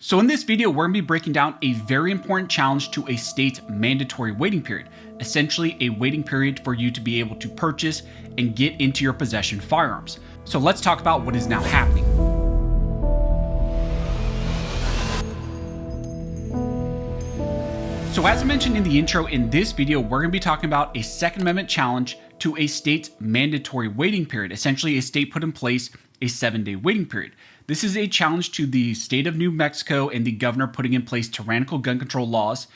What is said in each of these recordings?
So in this video, we're going to be breaking down a very important challenge to a state's mandatory waiting period, essentially a waiting period for you to be able to purchase and get into your possession firearms. So let's talk about what is now happening. So as I mentioned in the intro, in this video, we're going to be talking about a Second Amendment challenge to a state's mandatory waiting period. Essentially, a state put in place a 7-day waiting period. This is a challenge to the state of New Mexico and the governor putting in place tyrannical gun control laws.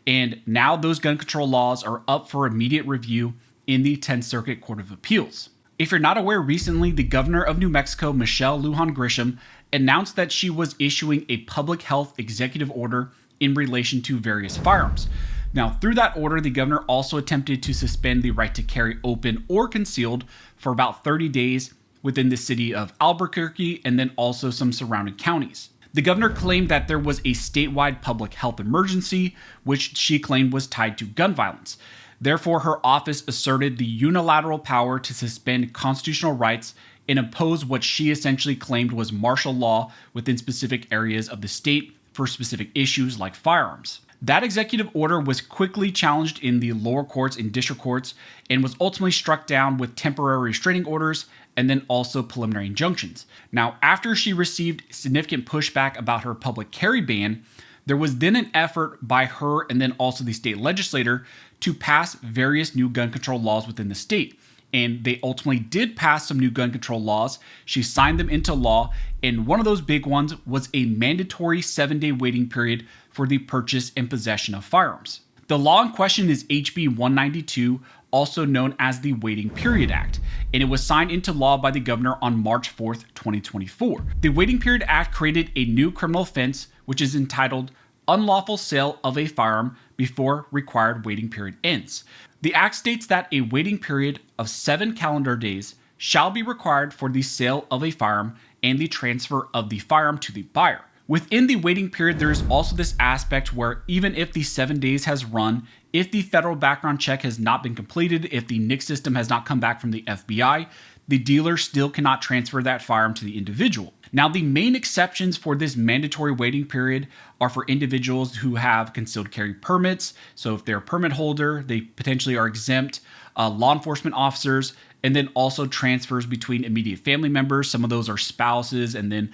And now those gun control laws are up for immediate review in the 10th Circuit Court of Appeals. If you're not aware, recently the governor of New Mexico, Michelle Lujan Grisham, announced that she was issuing a public health executive order in relation to various firearms. Now, through that order, the governor also attempted to suspend the right to carry open or concealed for about 30 days within the city of Albuquerque and then also some surrounding counties. The governor claimed that there was a statewide public health emergency, which she claimed was tied to gun violence. Therefore, her office asserted the unilateral power to suspend constitutional rights and impose what she essentially claimed was martial law within specific areas of the state for specific issues like firearms. That executive order was quickly challenged in the lower courts and district courts and was ultimately struck down with temporary restraining orders and then also preliminary injunctions. Now, after she received significant pushback about her public carry ban, there was then an effort by her and then also the state legislature to pass various new gun control laws within the state. And they ultimately did pass some new gun control laws. She signed them into law, and one of those big ones was a mandatory 7-day waiting period for the purchase and possession of firearms. The law in question is HB 192, also known as the Waiting Period Act, and it was signed into law by the governor on March 4th, 2024. The Waiting Period Act created a new criminal offense, which is entitled unlawful sale of a firearm before required waiting period ends. The act states that a waiting period of 7 calendar days shall be required for the sale of a firearm and the transfer of the firearm to the buyer. Within the waiting period, there is also this aspect where even if the 7 days has run, if the federal background check has not been completed, if the NICS system has not come back from the FBI, the dealer still cannot transfer that firearm to the individual. Now, the main exceptions for this mandatory waiting period are for individuals who have concealed carry permits. So if they're a permit holder, they potentially are exempt, law enforcement officers, and then also transfers between immediate family members. Some of those are spouses and then,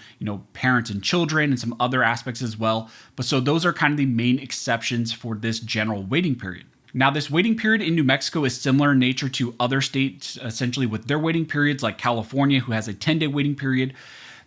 parents and children and some other aspects as well. But so those are kind of the main exceptions for this general waiting period. Now, this waiting period in New Mexico is similar in nature to other states, essentially with their waiting periods, like California, who has a 10-day waiting period.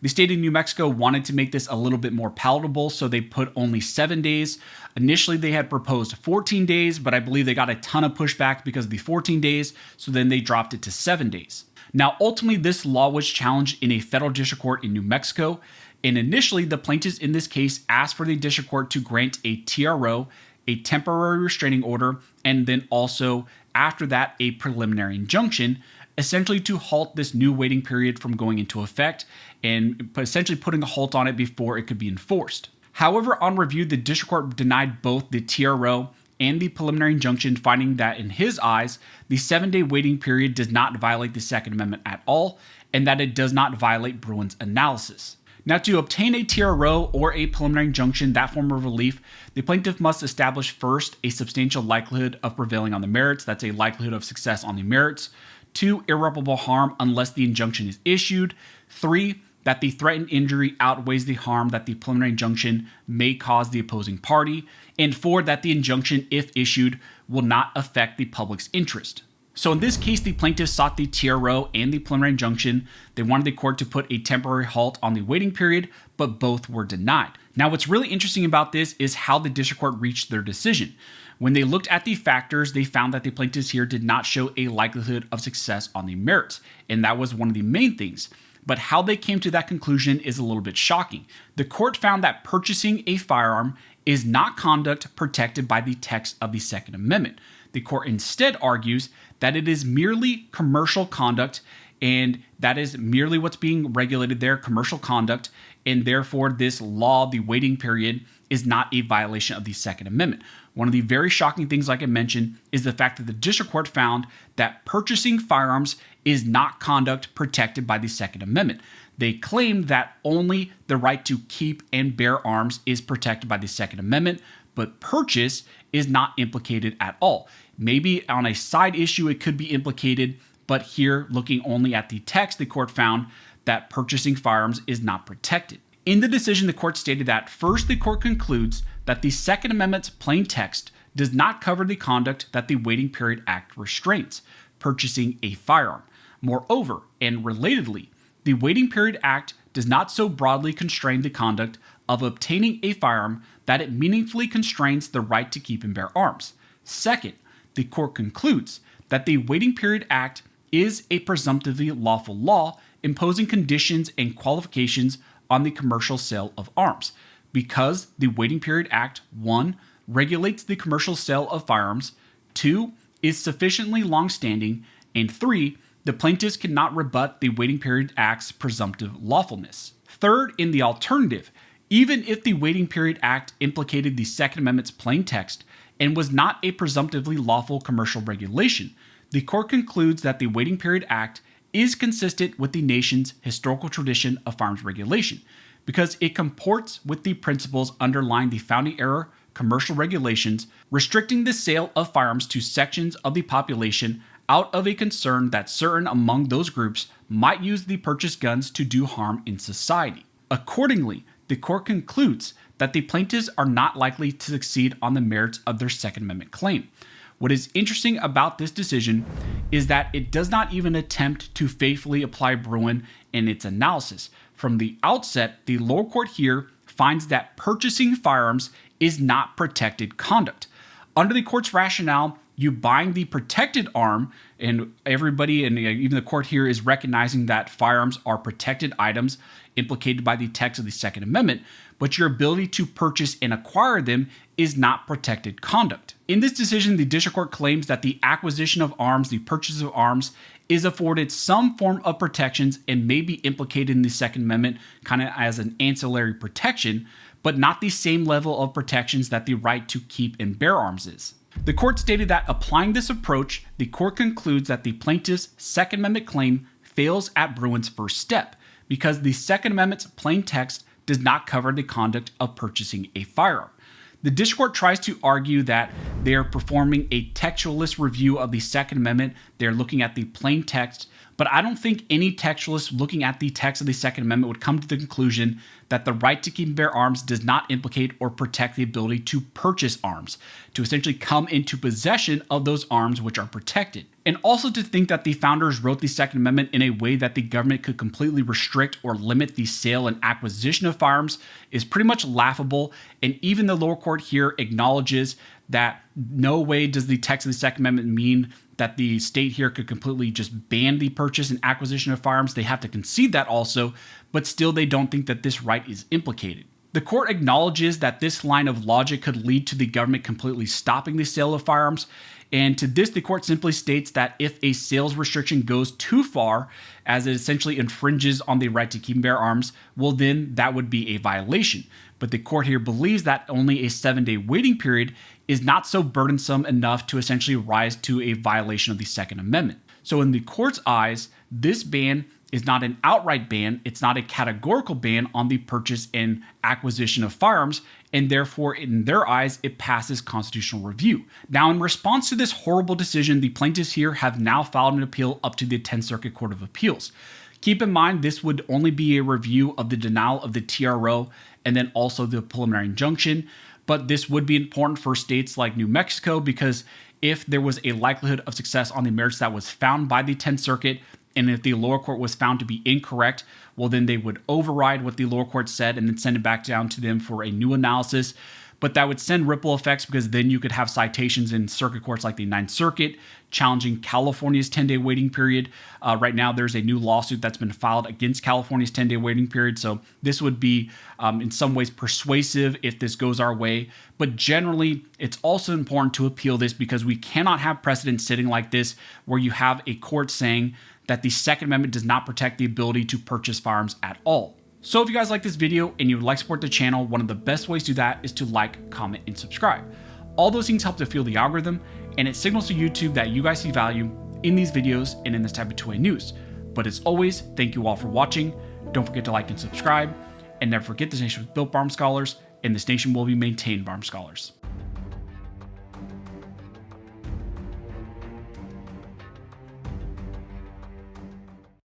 The state of New Mexico wanted to make this a little bit more palatable, so they put only 7 days. Initially, they had proposed 14 days, but I believe they got a ton of pushback because of the 14 days, so then they dropped it to 7 days. Now, ultimately, this law was challenged in a federal district court in New Mexico, and initially, the plaintiffs in this case asked for the district court to grant a TRO, a temporary restraining order, and then also, after that, a preliminary injunction, essentially to halt this new waiting period from going into effect and essentially putting a halt on it before it could be enforced. However, on review, the district court denied both the TRO and the preliminary injunction, finding that in his eyes, the 7-day waiting period does not violate the Second Amendment at all, and that it does not violate Bruin's analysis. Now, to obtain a TRO or a preliminary injunction, that form of relief, the plaintiff must establish first a substantial likelihood of prevailing on the merits. That's a likelihood of success on the merits. 2, irreparable harm unless the injunction is issued. 3, that the threatened injury outweighs the harm that the preliminary injunction may cause the opposing party. And 4, that the injunction, if issued, will not affect the public's interest. So in this case, the plaintiffs sought the TRO and the preliminary injunction. They wanted the court to put a temporary halt on the waiting period, but both were denied. Now, what's really interesting about this is how the district court reached their decision. When they looked at the factors, they found that the plaintiffs here did not show a likelihood of success on the merits, and that was one of the main things. But how they came to that conclusion is a little bit shocking. The court found that purchasing a firearm is not conduct protected by the text of the Second Amendment. The court instead argues that it is merely commercial conduct, and that is merely what's being regulated there, commercial conduct, and therefore this law, the waiting period, is not a violation of the Second Amendment. One of the very shocking things, like I mentioned, is the fact that the district court found that purchasing firearms is not conduct protected by the Second Amendment. They claim that only the right to keep and bear arms is protected by the Second Amendment, but purchase is not implicated at all. Maybe on a side issue it could be implicated, but here, looking only at the text, the court found that purchasing firearms is not protected. In the decision, the court stated that first, the court concludes that the Second Amendment's plain text does not cover the conduct that the Waiting Period Act restrains, purchasing a firearm. Moreover, and relatedly, the Waiting Period Act does not so broadly constrain the conduct of obtaining a firearm that it meaningfully constrains the right to keep and bear arms. Second, the court concludes that the Waiting Period Act is a presumptively lawful law imposing conditions and qualifications on the commercial sale of arms, because the Waiting Period Act 1. regulates the commercial sale of firearms, 2. is sufficiently long-standing, and 3. the plaintiffs cannot rebut the Waiting Period Act's presumptive lawfulness. Third, in the alternative, even if the Waiting Period Act implicated the Second Amendment's plain text and was not a presumptively lawful commercial regulation, the court concludes that the Waiting Period Act is consistent with the nation's historical tradition of firearms regulation, because it comports with the principles underlying the founding-era commercial regulations restricting the sale of firearms to sections of the population out of a concern that certain among those groups might use the purchased guns to do harm in society. Accordingly, the court concludes that the plaintiffs are not likely to succeed on the merits of their Second Amendment claim. What is interesting about this decision is that it does not even attempt to faithfully apply Bruin in its analysis. From the outset, the lower court here finds that purchasing firearms is not protected conduct. Under the court's rationale, you buying the protected arm, and everybody, and even the court here, is recognizing that firearms are protected items implicated by the text of the Second Amendment, but your ability to purchase and acquire them is not protected conduct. In this decision, the district court claims that the acquisition of arms, the purchase of arms, is afforded some form of protections and may be implicated in the Second Amendment kind of as an ancillary protection, but not the same level of protections that the right to keep and bear arms is. The court stated that applying this approach, the court concludes that the plaintiff's Second Amendment claim fails at Bruin's first step, because the Second Amendment's plain text does not cover the conduct of purchasing a firearm. The district court tries to argue that they are performing a textualist review of the Second Amendment. They're looking at the plain text, but I don't think any textualist looking at the text of the Second Amendment would come to the conclusion that the right to keep and bear arms does not implicate or protect the ability to purchase arms, to essentially come into possession of those arms which are protected. And also to think that the founders wrote the Second Amendment in a way that the government could completely restrict or limit the sale and acquisition of firearms is pretty much laughable. And even the lower court here acknowledges that no way does the text of the Second Amendment mean that the state here could completely just ban the purchase and acquisition of firearms. They have to concede that also, but still they don't think that this right is implicated. The court acknowledges that this line of logic could lead to the government completely stopping the sale of firearms, and to this the court simply states that if a sales restriction goes too far, as it essentially infringes on the right to keep and bear arms, well then that would be a violation. But the court here believes that only a 7-day waiting period is not so burdensome enough to essentially rise to a violation of the Second Amendment. So in the court's eyes, this ban is not an outright ban, it's not a categorical ban on the purchase and acquisition of firearms, and therefore in their eyes it passes constitutional review. Now in response to this horrible decision, the plaintiffs here have now filed an appeal up to the 10th Circuit Court of Appeals. Keep in mind this would only be a review of the denial of the TRO and then also the preliminary injunction, but this would be important for states like New Mexico, because if there was a likelihood of success on the merits that was found by the 10th Circuit, and if the lower court was found to be incorrect, well then they would override what the lower court said and then send it back down to them for a new analysis. But that would send ripple effects, because then you could have citations in circuit courts like the 9th Circuit challenging California's 10-day waiting period. Right now there's a new lawsuit that's been filed against California's 10-day waiting period. So this would be in some ways persuasive if this goes our way. But generally, it's also important to appeal this, because we cannot have precedent sitting like this where you have a court saying that the Second Amendment does not protect the ability to purchase firearms at all. So if you guys like this video and you would like to support the channel, one of the best ways to do that is to like, comment, and subscribe. All those things help to fuel the algorithm, and it signals to YouTube that you guys see value in these videos and in this type of 2A news. But as always, thank you all for watching. Don't forget to like and subscribe. And never forget, this nation was built by armed scholars, and this nation will be maintained by armed scholars.